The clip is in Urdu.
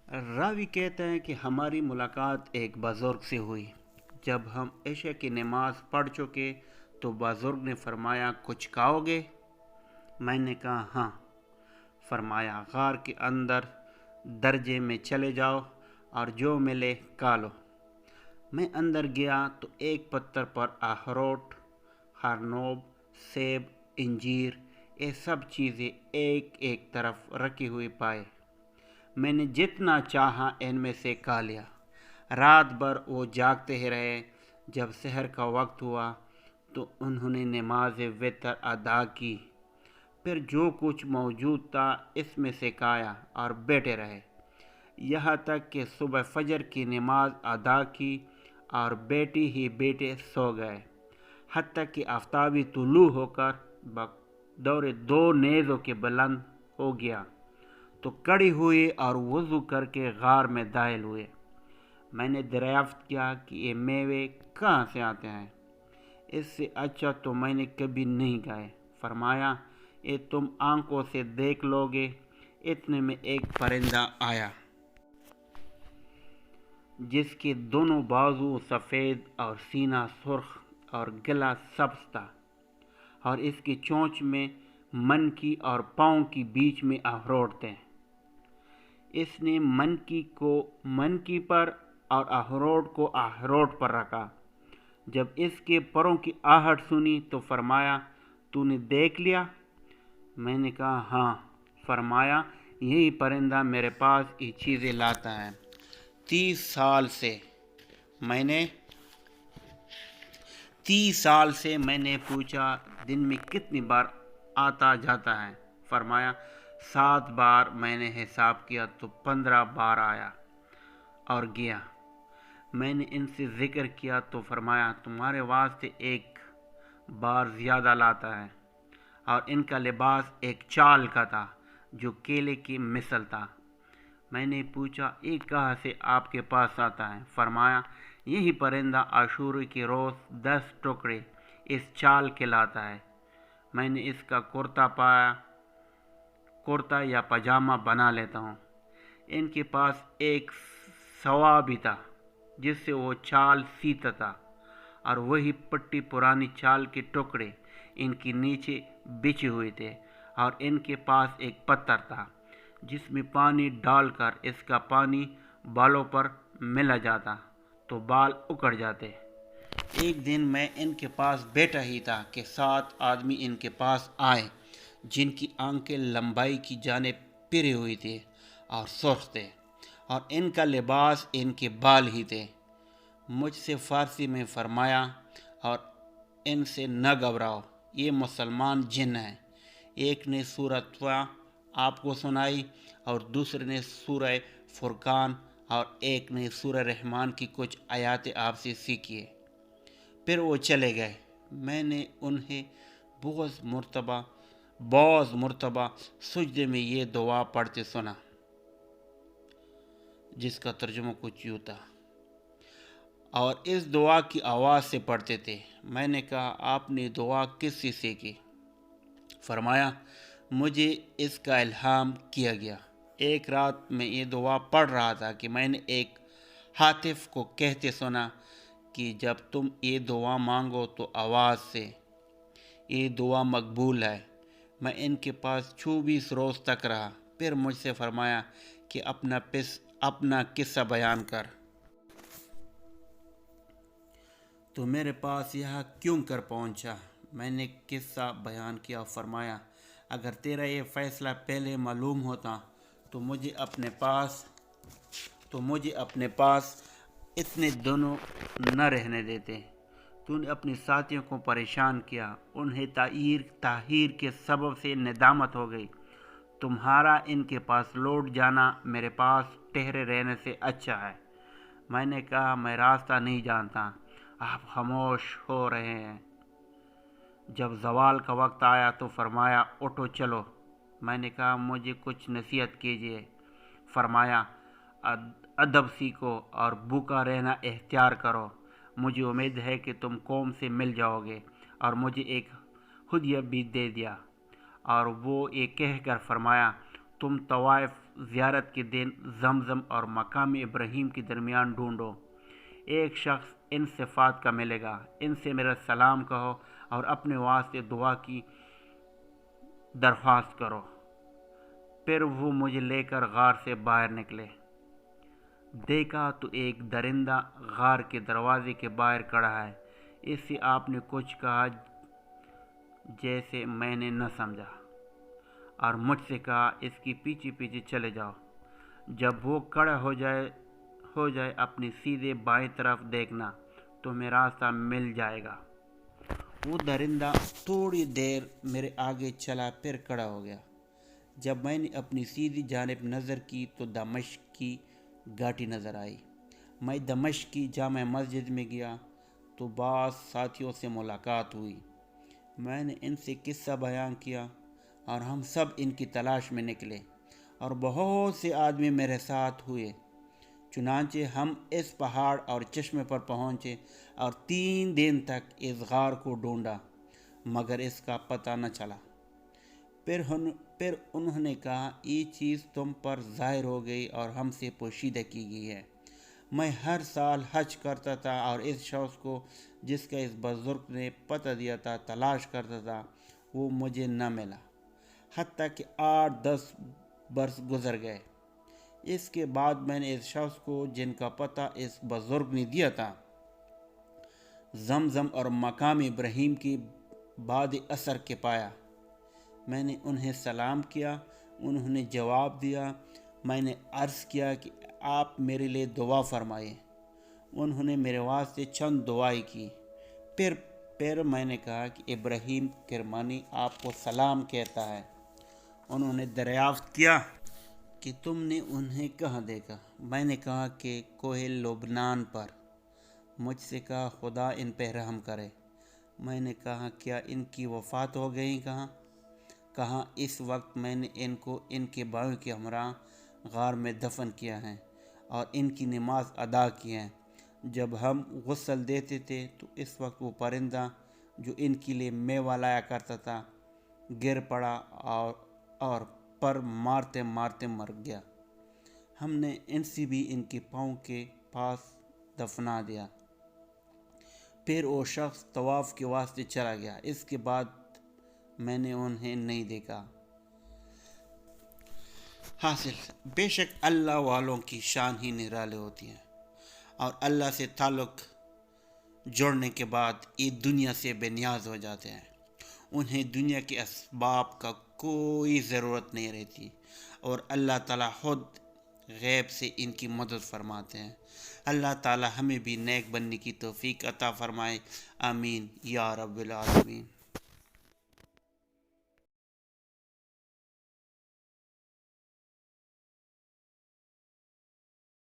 راوی کہتے ہیں کہ ہماری ملاقات ایک بزرگ سے ہوئی۔ جب ہم عشاء کی نماز پڑھ چکے تو بزرگ نے فرمایا، کچھ کھاؤ گے؟ میں نے کہا ہاں۔ فرمایا، غار کے اندر درجے میں چلے جاؤ اور جو ملے کھا لو۔ میں اندر گیا تو ایک پتھر پر اخروٹ، خرنوب، سیب، انجیر، یہ سب چیزیں ایک ایک طرف رکھی ہوئی پائے۔ میں نے جتنا چاہا ان میں سے کھا لیا۔ رات بھر وہ جاگتے ہی رہے۔ جب سحر کا وقت ہوا تو انہوں نے نماز وتر ادا کی، پھر جو کچھ موجود تھا اس میں سے کھایا اور بیٹھے رہے، یہاں تک کہ صبح فجر کی نماز ادا کی اور بیٹی ہی بیٹے سو گئے، حتیٰ کہ آفتابی طلوع ہو کر بقدر 2 نیزوں کے بلند ہو گیا تو کھڑی ہوئی اور وضو کر کے غار میں داخل ہوئے۔ میں نے دریافت کیا کہ یہ میوے کہاں سے آتے ہیں؟ اس سے اچھا تو میں نے کبھی نہیں کھائے۔ فرمایا، یہ تم آنکھوں سے دیکھ لو گے۔ اتنے میں ایک پرندہ آیا جس کے دونوں بازو سفید اور سینہ سرخ اور گلا سبز تھا، اور اس کی چونچ میں منکی اور پاؤں کے بیچ میں اخروٹ تھے۔ اس نے منکی کو منکی پر اور اخروٹ کو اخروٹ پر رکھا۔ جب اس کے پروں کی آہٹ سنی تو فرمایا، تو نے دیکھ لیا؟ میں نے کہا ہاں۔ فرمایا، یہی پرندہ میرے پاس یہ چیزیں لاتا ہے۔ 30 سال سے میں نے پوچھا، دن میں کتنی بار آتا جاتا ہے؟ فرمایا، 7 بار۔ میں نے حساب کیا تو 15 بار آیا اور گیا۔ میں نے ان سے ذکر کیا تو فرمایا، تمہارے واسطے ایک بار زیادہ لاتا ہے۔ اور ان کا لباس ایک چال کا تھا جو کیلے کی مثل تھا۔ میں نے پوچھا، یہ کہاں سے آپ کے پاس آتا ہے؟ فرمایا، یہی پرندہ عاشور کے روز 10 ٹکڑے اس چال کے لاتا ہے۔ میں نے اس کا کرتا یا پاجامہ بنا لیتا ہوں۔ ان کے پاس ایک سوا بھی تھا جس سے وہ چال سیتا تھا، اور وہی پٹی پرانی چال کے ٹکڑے ان کے نیچے بچھے ہوئے تھے، اور ان کے پاس ایک پتھر تھا جس میں پانی ڈال کر اس کا پانی بالوں پر ملا جاتا تو بال اکڑ جاتے۔ ایک دن میں ان کے پاس بیٹھا ہی تھا کہ 7 آدمی ان کے پاس آئے جن کی آنکھیں لمبائی کی جانب پھری ہوئی تھی اور سرخ تھے، اور ان کا لباس ان کے بال ہی تھے۔ مجھ سے فارسی میں فرمایا، اور ان سے نہ گھبراؤ، یہ مسلمان جن ہیں۔ ایک نے سورہ طٰہٰ آپ کو سنائی اور دوسرے نے سورہ فرقان اور ایک نے سورہ رحمان کی کچھ آیات آپ سے سیکھی۔ پھر وہ چلے گئے۔ میں نے انہیں بعض مرتبہ سجدے میں یہ دعا پڑھتے سنا، جس کا ترجمہ کچھ یوں تھا، اور اس دعا کی آواز سے پڑھتے تھے۔ میں نے کہا، آپ نے دعا کس سے سیکھی؟ فرمایا، مجھے اس کا الہام کیا گیا۔ ایک رات میں یہ دعا پڑھ رہا تھا کہ میں نے ایک ہاتف کو کہتے سنا کہ جب تم یہ دعا مانگو تو آواز سے، یہ دعا مقبول ہے۔ میں ان کے پاس 24 روز تک رہا۔ پھر مجھ سے فرمایا کہ اپنا قصہ بیان کر۔ تو میرے پاس یہاں کیوں کر پہنچا؟ میں نے قصہ بیان کیا۔ فرمایا، اگر تیرا یہ فیصلہ پہلے معلوم ہوتا تو مجھے اپنے پاس اتنے دنوں نہ رہنے دیتے۔ تو نے اپنے ساتھیوں کو پریشان کیا، انہیں تاخیر کے سبب سے ندامت ہو گئی۔ تمہارا ان کے پاس لوٹ جانا میرے پاس ٹھہرے رہنے سے اچھا ہے۔ میں نے کہا، میں راستہ نہیں جانتا۔ آپ خاموش ہو رہے ہیں۔ جب زوال کا وقت آیا تو فرمایا، اٹھو چلو۔ میں نے کہا، مجھے کچھ نصیحت کیجیے۔ فرمایا، ادب سیکھو اور بھوکا رہنا اختیار کرو۔ مجھے امید ہے کہ تم قوم سے مل جاؤ گے۔ اور مجھے ایک ہدیہ بھی دے دیا، اور وہ یہ کہہ کر فرمایا، تم طوائف زیارت کے دن زمزم اور مقام ابراہیم کے درمیان ڈھونڈو۔ ایک شخص ان صفات کا ملے گا، ان سے میرا سلام کہو اور اپنے واسطے دعا کی درخواست کرو۔ پھر وہ مجھے لے کر غار سے باہر نکلے۔ دیکھا تو ایک درندہ غار کے دروازے کے باہر کھڑا ہے۔ اس سے آپ نے کچھ کہا جیسے میں نے نہ سمجھا، اور مجھ سے کہا اس کی پیچھے پیچھے چلے جاؤ۔ جب وہ کھڑا ہو جائے اپنی سیدھے بائیں طرف دیکھنا، تمہیں راستہ مل جائے گا۔ وہ درندہ تھوڑی دیر میرے آگے چلا، پھر کھڑا ہو گیا۔ جب میں نے اپنی سیدھی جانب نظر کی تو دمشق کی گھاٹی نظر آئی۔ میں دمشق کی جامع مسجد میں گیا تو بعض ساتھیوں سے ملاقات ہوئی۔ میں نے ان سے قصہ بیان کیا اور ہم سب ان کی تلاش میں نکلے، اور بہت سے آدمی میرے ساتھ ہوئے۔ چنانچہ ہم اس پہاڑ اور چشمے پر پہنچے اور 3 دن تک اس غار کو ڈھونڈا، مگر اس کا پتہ نہ چلا۔ پھر انہوں نے کہا، یہ چیز تم پر ظاہر ہو گئی اور ہم سے پوشیدہ کی گئی ہے۔ میں ہر سال حج کرتا تھا اور اس شخص کو جس کا اس بزرگ نے پتہ دیا تھا تلاش کرتا تھا، وہ مجھے نہ ملا، حتیٰ کہ 8-10 برس گزر گئے۔ اس کے بعد میں نے اس شخص کو جن کا پتہ اس بزرگ نے دیا تھا زمزم اور مقام ابراہیم کی بعد اثر کے پایا۔ میں نے انہیں سلام کیا، انہوں نے جواب دیا۔ میں نے عرض کیا کہ آپ میرے لیے دعا فرمائیں۔ انہوں نے میرے واسطے چند دعائیں کی۔ پھر میں نے کہا کہ ابراہیم کرمانی آپ کو سلام کہتا ہے۔ انہوں نے دریافت کیا کہ تم نے انہیں کہاں دیکھا؟ میں نے کہا کہ کوہ لبنان پر۔ مجھ سے کہا، خدا ان پہ رحم کرے۔ میں نے کہا، کیا ان کی وفات ہو گئی؟ کہا اس وقت میں نے ان کو ان کے بھائیوں کے ہمراہ غار میں دفن کیا ہے اور ان کی نماز ادا کی ہے۔ جب ہم غسل دیتے تھے تو اس وقت وہ پرندہ جو ان کے لیے میوہ لایا کرتا تھا گر پڑا اور پر مارتے مارتے مر گیا۔ ہم نے ان سے بھی ان کے پاؤں کے پاس دفنا دیا۔ پھر وہ شخص طواف کے واسطے چلا گیا۔ اس کے بعد میں نے انہیں نہیں دیکھا۔ حاصل، بے شک اللہ والوں کی شان ہی نرالی ہوتی ہے، اور اللہ سے تعلق جوڑنے کے بعد یہ دنیا سے بے نیاز ہو جاتے ہیں۔ انہیں دنیا کے اسباب کا کوئی ضرورت نہیں رہتی، اور اللہ تعالیٰ خود غیب سے ان کی مدد فرماتے ہیں۔ اللہ تعالیٰ ہمیں بھی نیک بننے کی توفیق عطا فرمائے، آمین یا رب العالمین۔